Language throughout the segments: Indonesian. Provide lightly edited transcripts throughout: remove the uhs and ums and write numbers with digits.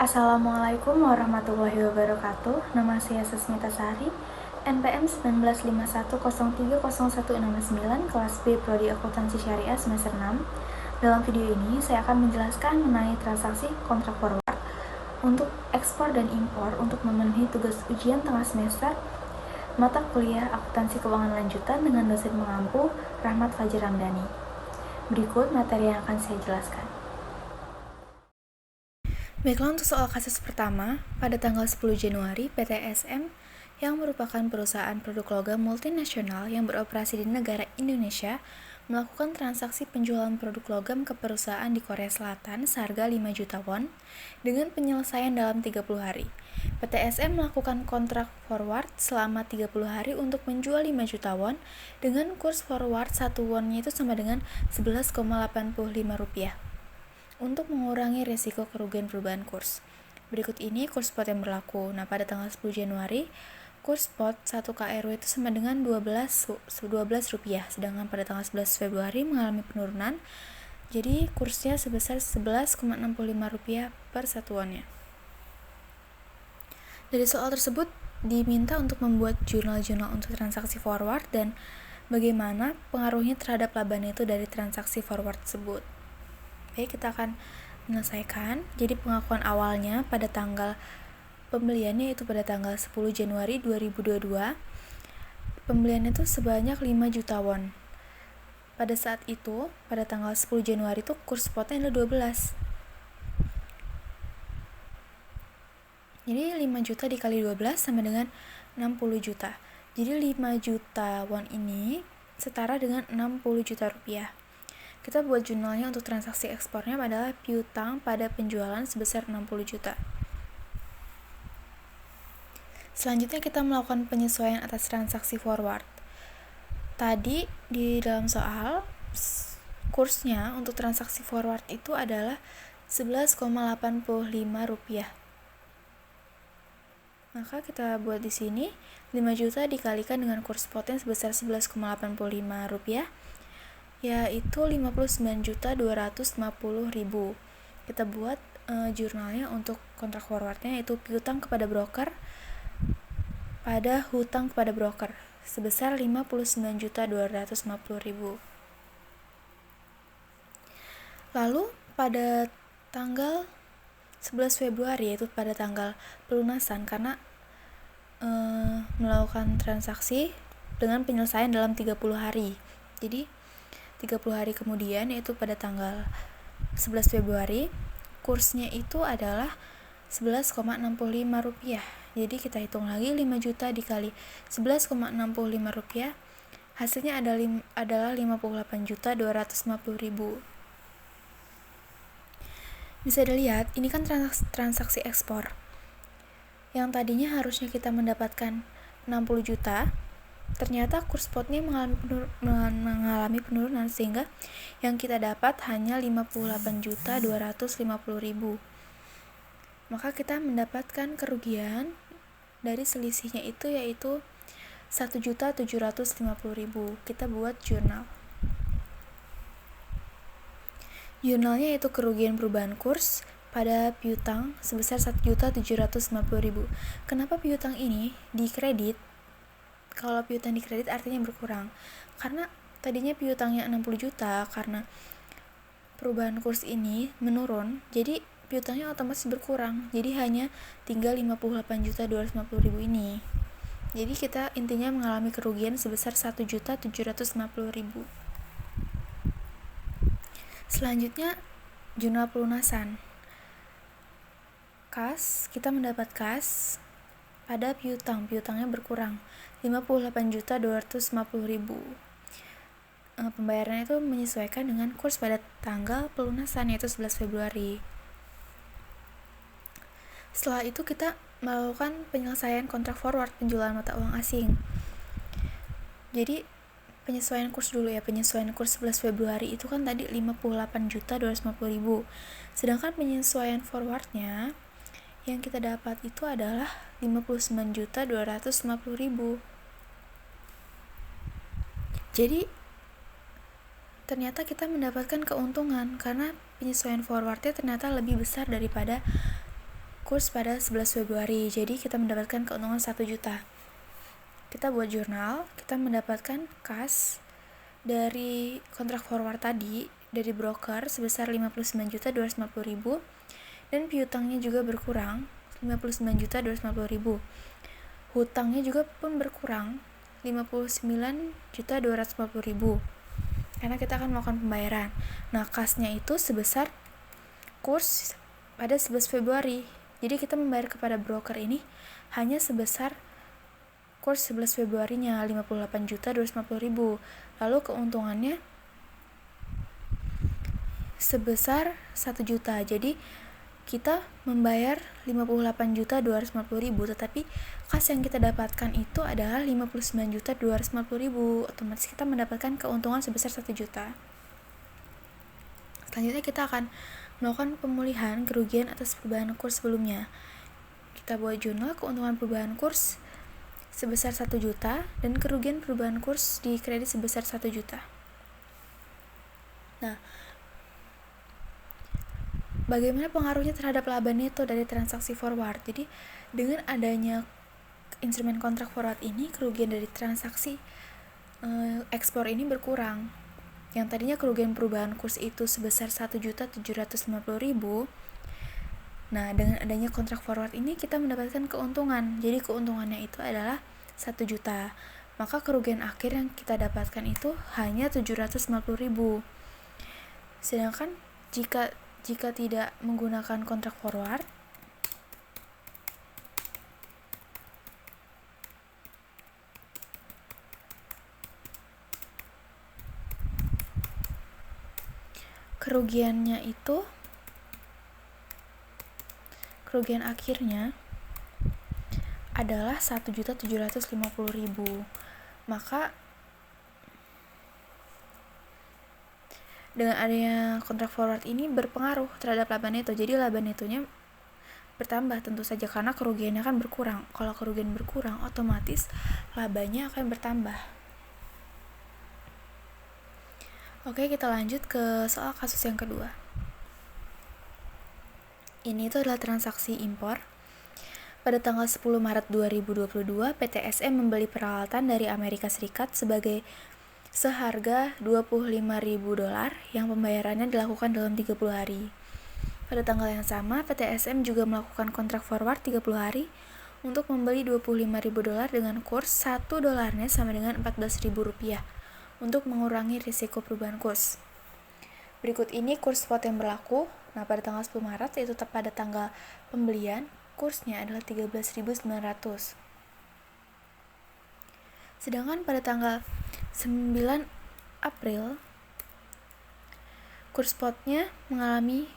Assalamualaikum warahmatullahi wabarakatuh. Nama saya Susmita Sari, NPM 1951030169, kelas B Prodi Akuntansi Syariah semester 6. Dalam video ini, saya akan menjelaskan mengenai transaksi kontrak forward untuk ekspor dan impor untuk memenuhi tugas ujian tengah semester mata kuliah Akuntansi Keuangan Lanjutan dengan dosen pengampu Rahmat Fajar Ramdhani. Berikut materi yang akan saya jelaskan. Baiklah, untuk soal kasus pertama, pada tanggal 10 Januari, PT SM yang merupakan perusahaan produk logam multinasional yang beroperasi di negara Indonesia melakukan transaksi penjualan produk logam ke perusahaan di Korea Selatan seharga 5 juta won dengan penyelesaian dalam 30 hari. PT SM melakukan kontrak forward selama 30 hari untuk menjual 5 juta won dengan kurs forward 1 wonnya itu sama dengan 11,85 rupiah. Untuk mengurangi risiko kerugian perubahan kurs. Berikut ini kurs spot yang berlaku. Nah, pada tanggal 10 Januari, kurs spot 1 KRW itu sama dengan 12 rupiah, sedangkan pada tanggal 11 Februari mengalami penurunan. Jadi, kursnya sebesar 11,65 rupiah per satuannya. Dari soal tersebut, diminta untuk membuat jurnal-jurnal untuk transaksi forward dan bagaimana pengaruhnya terhadap laba neto dari transaksi forward tersebut. Baik, kita akan menyelesaikan. Jadi pengakuan awalnya pada tanggal pembeliannya itu pada tanggal 10 Januari 2022. Pembeliannya itu sebanyak 5 juta won. Pada saat itu, pada tanggal 10 Januari itu kurs spotnya adalah 12. Jadi 5 juta dikali 12 sama dengan 60 juta. Jadi 5 juta won ini setara dengan 60 juta rupiah. Kita buat jurnalnya untuk transaksi ekspornya adalah piutang pada penjualan sebesar 60 juta. Selanjutnya kita melakukan penyesuaian atas transaksi forward. Tadi di dalam soal, kursnya untuk transaksi forward itu adalah 11,85 rupiah. Maka kita buat di sini 5 juta dikalikan dengan kurs spotnya sebesar 11,85 rupiah, yaitu 59.250.000. Kita buat jurnalnya untuk kontrak forwardnya, yaitu piutang kepada broker pada hutang kepada broker sebesar 59.250.000. Lalu pada tanggal 11 Februari, yaitu pada tanggal pelunasan, karena melakukan transaksi dengan penyelesaian dalam 30 hari. Jadi 30 hari kemudian, yaitu pada tanggal 11 Februari, kursnya itu adalah 11,65 rupiah. Jadi kita hitung lagi 5 juta dikali 11,65 rupiah, hasilnya adalah 58.250.000. Bisa dilihat, ini kan transaksi ekspor. Yang tadinya harusnya kita mendapatkan 60 juta, ternyata kurs spotnya mengalami penurunan sehingga yang kita dapat hanya 58.250.000. Maka kita mendapatkan kerugian dari selisihnya itu yaitu 1.750.000. Kita buat jurnal. Jurnalnya yaitu kerugian perubahan kurs pada piutang sebesar 1.750.000. Kenapa piutang ini dikredit? Kalau piutang dikredit artinya berkurang, karena tadinya piutangnya 60 juta, karena perubahan kurs ini menurun, jadi piutangnya otomatis berkurang, jadi hanya tinggal 58.250.000 ini. Jadi kita intinya mengalami kerugian sebesar 1.750.000. Selanjutnya jurnal pelunasan. Kas, kita mendapat kas pada piutangnya berkurang 58.250.000. Pembayarannya itu menyesuaikan dengan kurs pada tanggal pelunasan, yaitu 11 Februari. Setelah itu kita melakukan penyelesaian kontrak forward penjualan mata uang asing. Jadi penyesuaian kurs dulu ya. Penyesuaian kurs 11 Februari itu kan tadi 58.250.000. Sedangkan penyesuaian forwardnya yang kita dapat itu adalah 59.250.000. Jadi ternyata kita mendapatkan keuntungan karena penyesuaian forwardnya ternyata lebih besar daripada kurs pada 11 Februari. Jadi kita mendapatkan keuntungan 1 juta. Kita buat jurnal, kita mendapatkan kas dari kontrak forward tadi dari broker sebesar 59.250.000 dan piutangnya juga berkurang 59.250.000. Hutangnya juga pun berkurang 59.250.000 karena kita akan melakukan pembayaran. Nah, kasnya itu sebesar kurs pada 11 Februari. Jadi kita membayar kepada broker ini hanya sebesar kurs 11 Februarinya 58.250.000. Lalu keuntungannya sebesar 1 juta. Jadi kita membayar 58.250.000, tetapi kas yang kita dapatkan itu adalah 59.250.000. Otomatis kita mendapatkan keuntungan sebesar 1 juta. Selanjutnya kita akan melakukan pemulihan kerugian atas perubahan kurs sebelumnya. Kita buat jurnal keuntungan perubahan kurs sebesar 1 juta dan kerugian perubahan kurs di kredit sebesar 1 juta. Nah, bagaimana pengaruhnya terhadap laba neto dari transaksi forward? Jadi, dengan adanya instrumen kontrak forward ini, kerugian dari transaksi ekspor ini berkurang. Yang tadinya kerugian perubahan kurs itu sebesar 1.750.000. Nah, dengan adanya kontrak forward ini kita mendapatkan keuntungan. Jadi keuntungannya itu adalah 1 juta. Maka kerugian akhir yang kita dapatkan itu hanya 750.000. Sedangkan jika tidak menggunakan kontrak forward, kerugian akhirnya adalah 1.750.000. Maka dengan adanya kontrak forward ini berpengaruh terhadap laba neto. Jadi laba netonya bertambah tentu saja karena kerugiannya akan berkurang. Kalau kerugian berkurang, otomatis labanya akan bertambah. Oke, kita lanjut ke soal kasus yang kedua. Ini itu adalah transaksi impor. Pada tanggal 10 Maret 2022, PT SM membeli peralatan dari Amerika Serikat seharga $25.000 yang pembayarannya dilakukan dalam 30 hari. Pada tanggal yang sama, PT SM juga melakukan kontrak forward 30 hari untuk membeli $25.000 dengan kurs 1 dolarnya sama dengan Rp14.000 untuk mengurangi risiko perubahan kurs. Berikut ini kurs spot yang berlaku. Nah, pada tanggal 10 Maret, yaitu pada tanggal pembelian, kursnya adalah 13.900. Sedangkan pada tanggal 9 April, kurs spotnya mengalami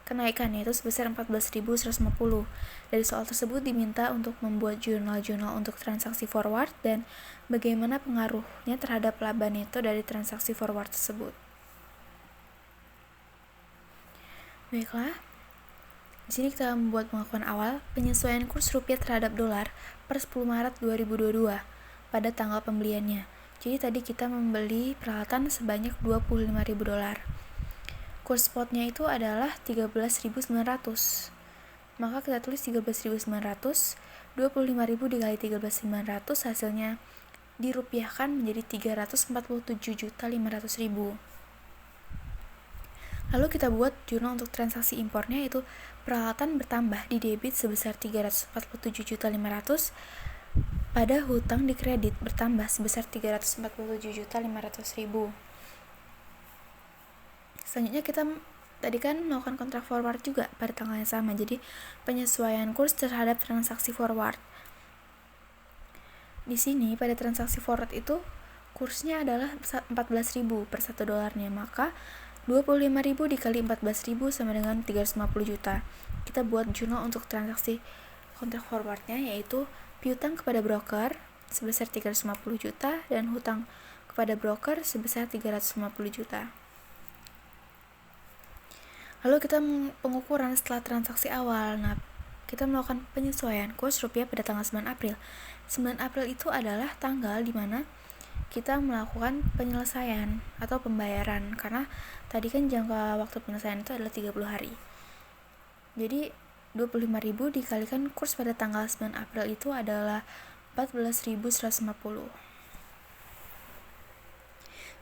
kenaikan, yaitu sebesar 14.150. Dari soal tersebut diminta untuk membuat jurnal-jurnal untuk transaksi forward dan bagaimana pengaruhnya terhadap laba neto dari transaksi forward tersebut. Baiklah, di sini kita membuat pengakuan awal penyesuaian kurs rupiah terhadap dolar per 10 Maret 2022 pada tanggal pembeliannya. Jadi tadi kita membeli peralatan sebanyak $25.000. Kurs spotnya itu adalah 13.900. Maka kita tulis 13.900, 25.000 dikali 13.900 hasilnya dirupiahkan menjadi 347.500.000. Lalu kita buat jurnal untuk transaksi impornya, yaitu peralatan bertambah di debit sebesar 347.500 pada hutang di kredit bertambah sebesar 347.500.000. Selanjutnya kita tadi kan melakukan kontrak forward juga pada tanggal yang sama. Jadi penyesuaian kurs terhadap transaksi forward. Di sini pada transaksi forward itu kursnya adalah 14.000 per 1 dolarnya. Maka 25.000 dikali 14.000 sama dengan 350 juta. Kita buat jurnal untuk transaksi kontrak forwardnya, yaitu piutang kepada broker sebesar 350 juta dan hutang kepada broker sebesar 350 juta. Lalu kita pengukuran setelah transaksi awal. Nah, kita melakukan penyesuaian kurs rupiah pada tanggal 9 April. 9 April itu adalah tanggal di mana kita melakukan penyelesaian atau pembayaran, karena tadi kan jangka waktu penyelesaian itu adalah 30 hari. Jadi 25.000 dikalikan kurs pada tanggal 9 April itu adalah 14.150.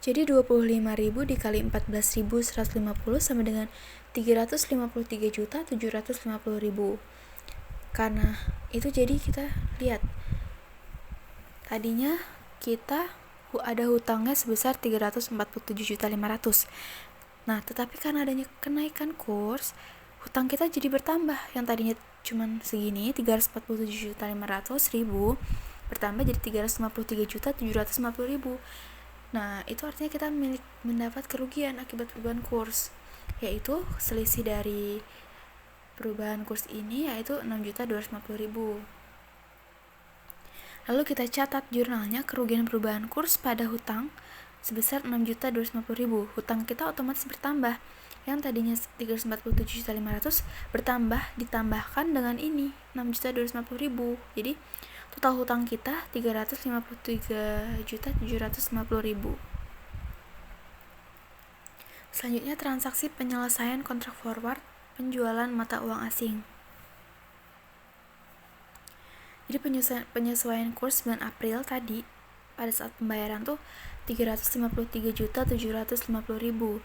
Jadi 25.000 dikali 14.150 sama dengan 353.750.000. Karena itu jadi kita lihat tadinya kita ada hutangnya sebesar 347.500. Nah, tetapi karena adanya kenaikan kurs, hutang kita jadi bertambah. Yang tadinya cuma segini, 347.500.000 bertambah jadi 353.750.000. Nah, itu artinya kita mendapat kerugian akibat perubahan kurs, yaitu selisih dari perubahan kurs ini yaitu 6.250.000. Lalu kita catat jurnalnya kerugian perubahan kurs pada hutang sebesar 6.250.000. Hutang kita otomatis bertambah. Yang tadinya 347.500 bertambah ditambahkan dengan ini 6.250.000. Jadi total hutang kita 353.750.000. Selanjutnya transaksi penyelesaian kontrak forward penjualan mata uang asing. Jadi penyesuaian kurs 9 April tadi pada saat pembayaran tuh 353.750.000.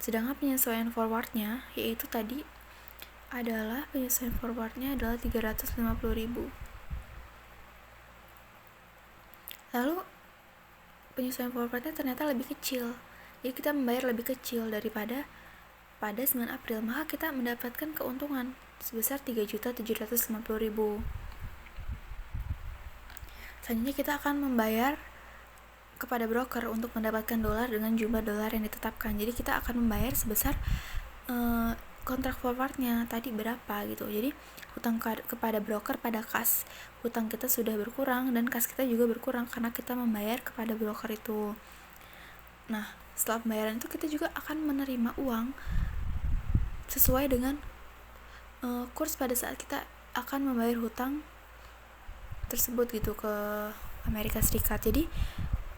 Sedangkan penyesuaian forwardnya yaitu tadi adalah 350.000. Lalu penyesuaian forwardnya ternyata lebih kecil. Jadi kita membayar lebih kecil daripada pada 9 April, maka kita mendapatkan keuntungan sebesar 3.750.000. Selanjutnya kita akan membayar kepada broker untuk mendapatkan dolar dengan jumlah dolar yang ditetapkan. Jadi kita akan membayar sebesar kontrak forwardnya tadi berapa gitu. Jadi hutang kepada broker pada kas, hutang kita sudah berkurang dan kas kita juga berkurang karena kita membayar kepada broker itu. Nah, setelah pembayaran itu kita juga akan menerima uang sesuai dengan kurs pada saat kita akan membayar hutang tersebut gitu ke Amerika Serikat. Jadi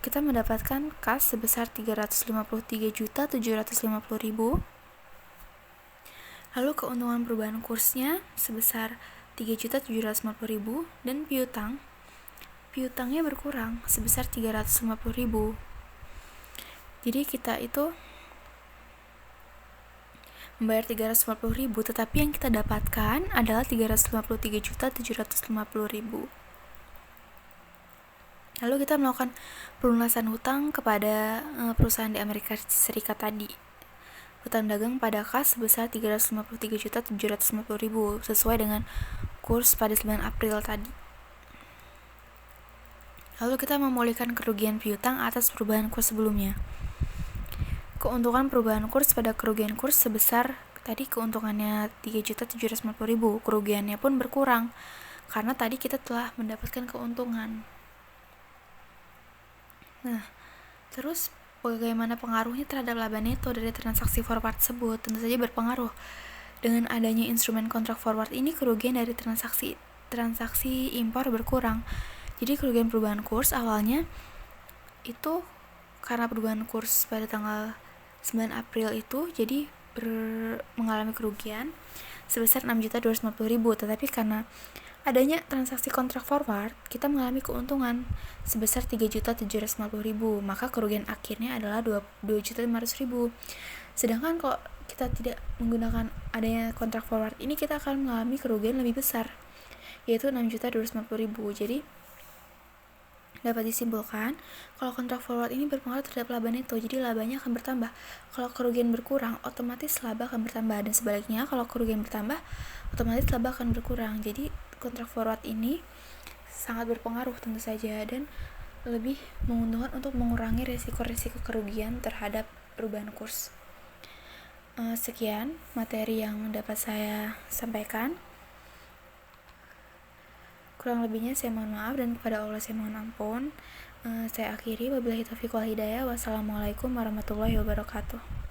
kita mendapatkan kas sebesar 353.750.000. Lalu keuntungan perubahan kursnya sebesar 3.750.000 dan piutangnya berkurang sebesar 350.000. Jadi kita itu membayar 350.000, tetapi yang kita dapatkan adalah 353.750.000. Lalu kita melakukan pelunasan hutang kepada perusahaan di Amerika Serikat tadi. Hutang dagang pada kas sebesar 353.750.000 sesuai dengan kurs pada 9 April tadi. Lalu kita memulihkan kerugian piutang atas perubahan kurs sebelumnya. Keuntungan perubahan kurs pada kerugian kurs sebesar tadi keuntungannya 3.750.000, kerugiannya pun berkurang karena tadi kita telah mendapatkan keuntungan. Nah, terus bagaimana pengaruhnya terhadap laba neto dari transaksi forward tersebut? Tentu saja berpengaruh. Dengan adanya instrumen kontrak forward ini, kerugian dari transaksi impor berkurang. Jadi kerugian perubahan kurs awalnya itu karena perubahan kurs pada tanggal 9 April itu jadi mengalami kerugian sebesar 6.250.000, tetapi karena adanya transaksi kontrak forward, kita mengalami keuntungan sebesar 3.750.000, maka kerugian akhirnya adalah 2.500.000. Sedangkan kalau kita tidak menggunakan adanya kontrak forward ini, kita akan mengalami kerugian lebih besar, yaitu 6.250.000. Jadi dapat disimpulkan kalau kontrak forward ini berpengaruh terhadap laba neto, jadi labanya akan bertambah. Kalau kerugian berkurang, otomatis laba akan bertambah, dan sebaliknya kalau kerugian bertambah, otomatis laba akan berkurang. Jadi kontrak forward ini sangat berpengaruh tentu saja dan lebih menguntungkan untuk mengurangi resiko-resiko kerugian terhadap perubahan kurs. Sekian materi yang dapat saya sampaikan. Kurang lebihnya saya mohon maaf dan kepada Allah saya mohon ampun. Saya akhiri, wabillahi taufiq wal hidayah. Wassalamualaikum warahmatullahi wabarakatuh.